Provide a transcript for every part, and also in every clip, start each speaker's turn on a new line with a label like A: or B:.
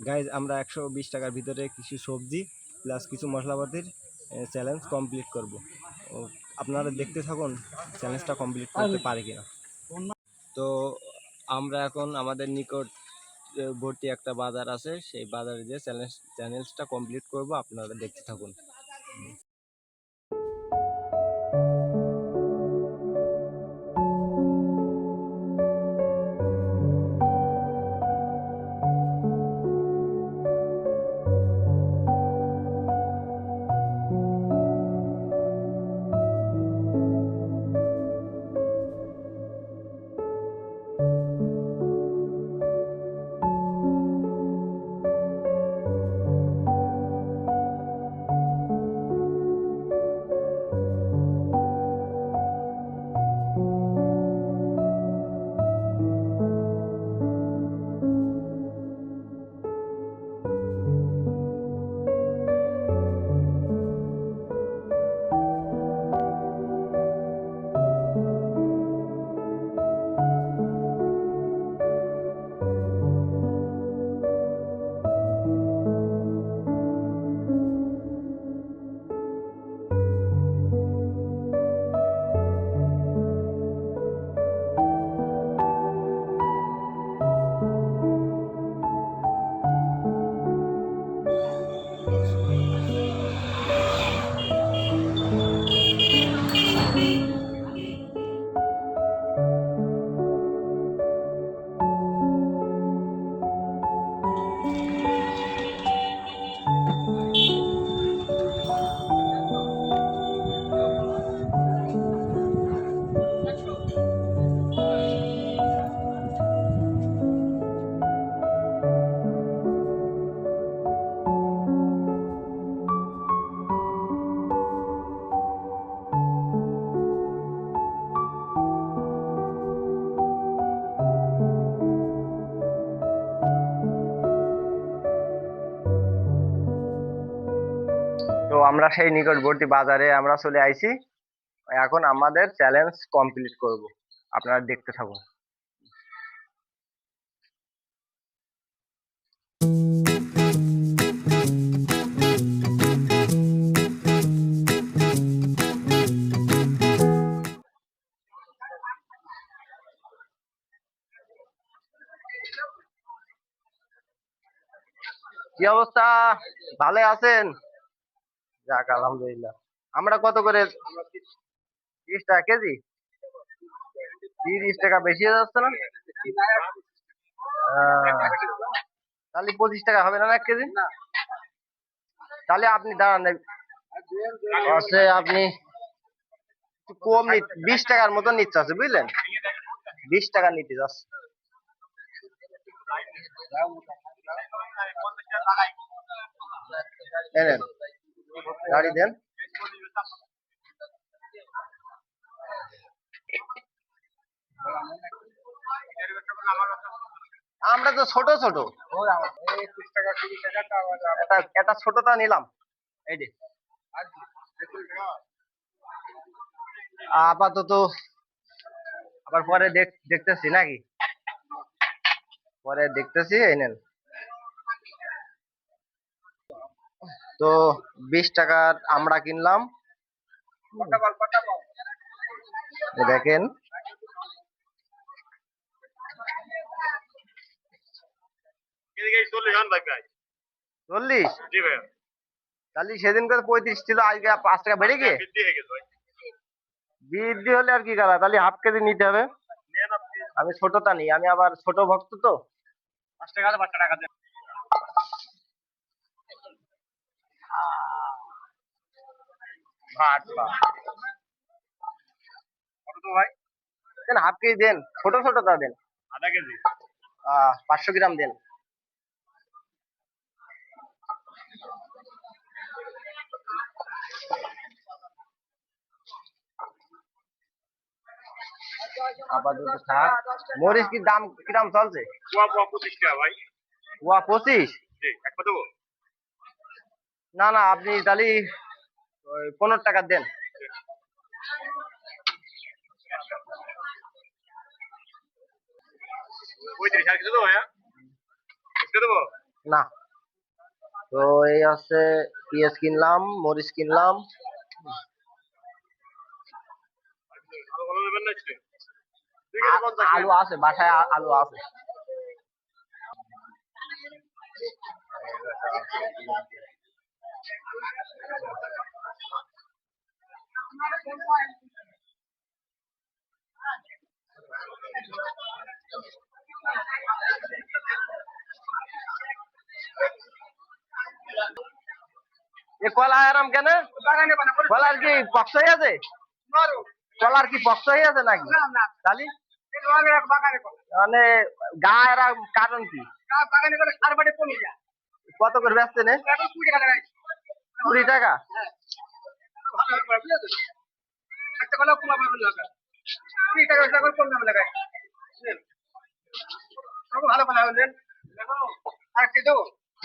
A: Guys আমরা 120 টাকার ভিতরে কিছু সবজি প্লাস কিছু মশলাপাতির চ্যালেঞ্জ কমপ্লিট করব। আপনারা দেখতে থাকুন চ্যালেঞ্জটা কমপ্লিট করতে পারে কিনা। তো আমরা এখন আমাদের নিকটবর্তী একটা বাজার আছে, সেই বাজারে যে চ্যালেঞ্জটা কমপ্লিট করব, আপনারা দেখতে থাকুন। তো আমরা সেই নিকটবর্তী বাজারে আমরা চলে আইছি, এখন আমাদের চ্যালেঞ্জ কমপ্লিট করব, আপনারা দেখতে থাকুন। কি অবস্থা, ভালো আছেন? যাক আলহামদুলিল্লাহ। আমরা কত করে? 30 টাকা কেজি? 30 টাকা বেশি হয়ে যাচ্ছে না? তাহলে 25 টাকা হবে না 1 কেজি? তাহলে আপনি দাঁড়ান, আছে আপনি কম 20 টাকার মতো নিচ্ছে আছে, বুঝলেন? 20 টাকা নিতে যাচ্ছে। গাড়ি দেন। আমরা তো ছোট ছোট, এটা ছোটটা নিলাম, এই যে আপাতত, আবার পরে দেখতেছি নাকি, পরে দেখতেছি। এই নেন। তো 20 টাকার আমরা কিনলাম, দেখেন। 40? তাহলে সেদিন করে 35 ছিল, আজকে 5 টাকা বেড়ে গিয়ে বৃদ্ধি হলে আর কি করা, তাহলে হাফ কেজি নিতে হবে। আমি ছোটটা নিই, আমি আবার ছোট ভক্ত তো। 5 টাকা দেন। ভাই দেন, হাফ কেজি দেন, ছোট ছোটটা দেন। আধা কেজি? 500 গ্রাম দেন। আপাতত থাক। মরিচ কি দাম কিরাম চলছে? 25 টাকা ভাই। 25? না না, আপনি তাহলে 15 টাকা দেন।
B: না। তো এই হচ্ছে পেঁয়াজ কিনলাম, মরিচ কিনলাম। আলু আছে বাসায়, আলু আছে। এ কলা আরাম কেন? কলার কি পক্স হয়ে আছে? কলার কি পক্স হয়ে আছে নাকি? তাহলে মানে গা এরাম কারণ কি? কত করে বেচছেন? 20 টাকা।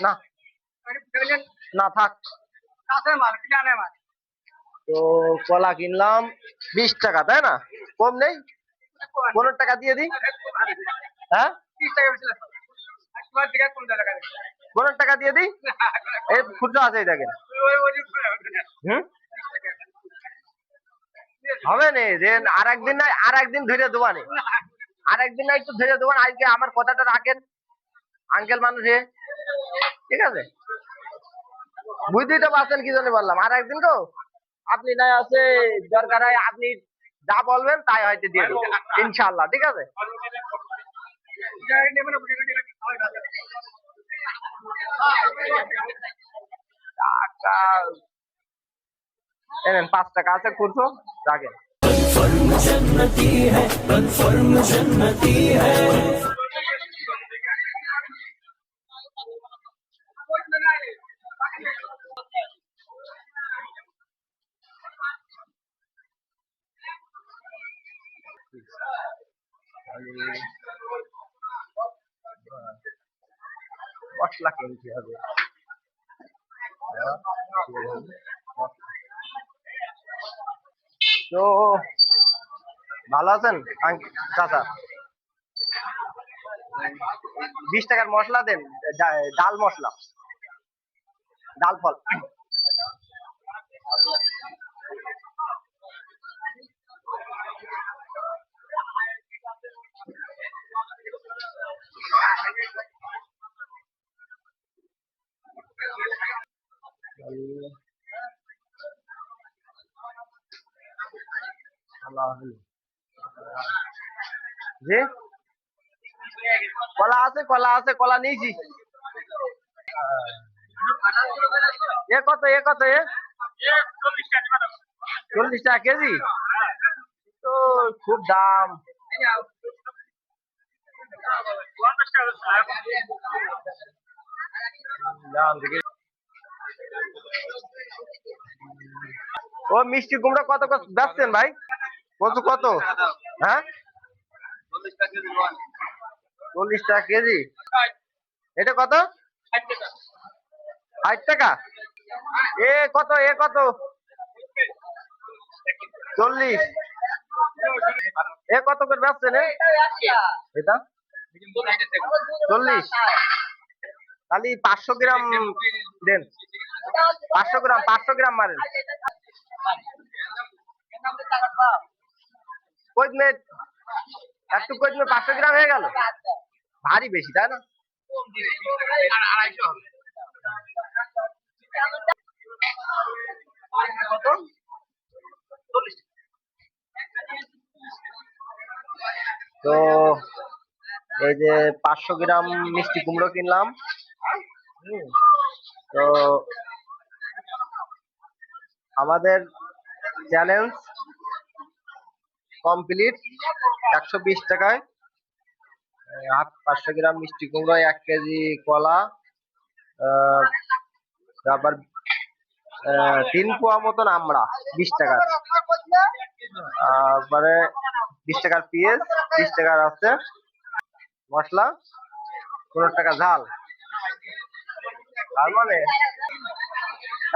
B: না না থাক। তো কলা কিনলাম 20 টাকা, তাই না? কম নেই? 15 টাকা দিয়ে দিই। হ্যাঁ 15 টাকা দিয়ে দিই। এই খুচরো আছে, দেখেন। হুম, হবে না যে আর একদিন নাই, আর একদিন ধরে দেবানে, আর একদিন না একটু ধরে দেবান। আজকে আমার কথাটা রাখেন, আঙ্কেল মানুষে, ঠিক আছে? বুঝতেই তো পারছেন কি জন্য বললাম, আর একদিন তো আপনি নাই আছে, দরকার হয় আপনি যা বলবেন তাই হয়তো দিয়ে দেবো ইনশাল্লাহ, ঠিক আছে? টাকা এনেন, 5 টাকা আছে, খুঁজো, রাখেন। মশলা কিনতে হবে। তো ভালো আছেন চাচা? 20 টাকার মশলা দেন, ডাল মশলা, ডাল ফল। জি, কলা আছে, কলা আছে, কলা নিয়েছি। এ কত, এ কত, এ 40 টাকা কেজি? তো খুব দাম। ও মিষ্টি কুমড়া কত কত বেচছেন ভাই? কত কত? হ্যাঁ 40 টাকা কেজি। এটা কত? 60 টাকা। এ কত, এ কত? 40। এ কত করে বেচছেন? এটা 40। তাহলে 500 গ্রাম দেন, 500 গ্রাম, 500 গ্রাম মারেন। কই দিলে একটু, কই দিলে 500 গ্রাম হয়ে গেল, ভারী বেশি তাই না? কত? তো এই যে 500 গ্রাম মিষ্টি কুমড়ো কিনলাম। তো আমাদের চ্যালেঞ্জ কমপ্লিট 120 টাকায়। 500 গ্রাম মিষ্টি কুমড়ো, 1 কেজি কলা, তারপর 3 পোয়া মতন আমরা 20 টাকা, তারপরে 20 টাকার পেঁয়াজ, 20 টাকার আছে মশলা, 15 টাকা ঝাল, তার মানে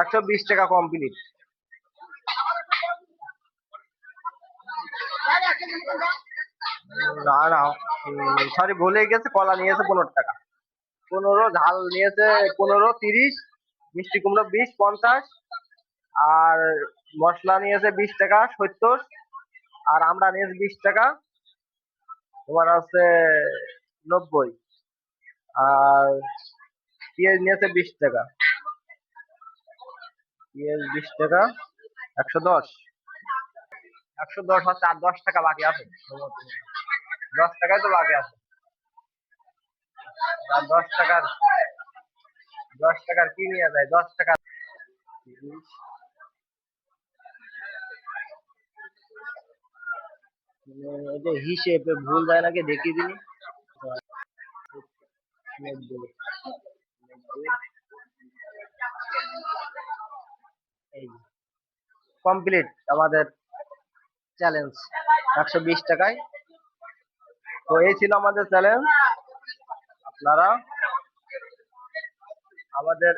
B: 120 টাকা কমপ্লিট। না না, সরি ভুলে গেছে, কলা নিয়েছে 15 টাকা। 15, ঝাল নিয়েছে 15, 30, মিষ্টি কুমড়ো 20, 50, আর মশলা নিয়েছে 20 টাকা 70, আর আমরা নিয়েছি 20 টাকা, তোমার হচ্ছে 90, আর পেঁয়াজ নিয়েছে 20 টাকা, পেঁয়াজ 20 টাকা, 110, 110 হচ্ছে, আর 10 টাকা বাকি আছে, 10 টাকাই তো বাকি আছে, আর 10 টাকার কি নিয়ে যায়, 10 টাকা এটা হিসেবে ভুল যায় নাকি দেখিয়ে দিনি। কমপ্লিট আমাদের চ্যালেঞ্জ 120 টাকায়। তো এই ছিল আমাদের চ্যালেঞ্জ। আপনারা আমাদের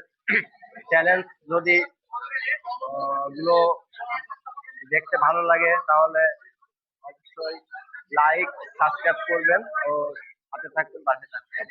B: চ্যালেঞ্জ যদি গুলো দেখতে ভালো লাগে তাহলে অবশ্যই লাইক সাবস্ক্রাইব করবেন ও সাথে থাকবেন, পাশে থাকবেন।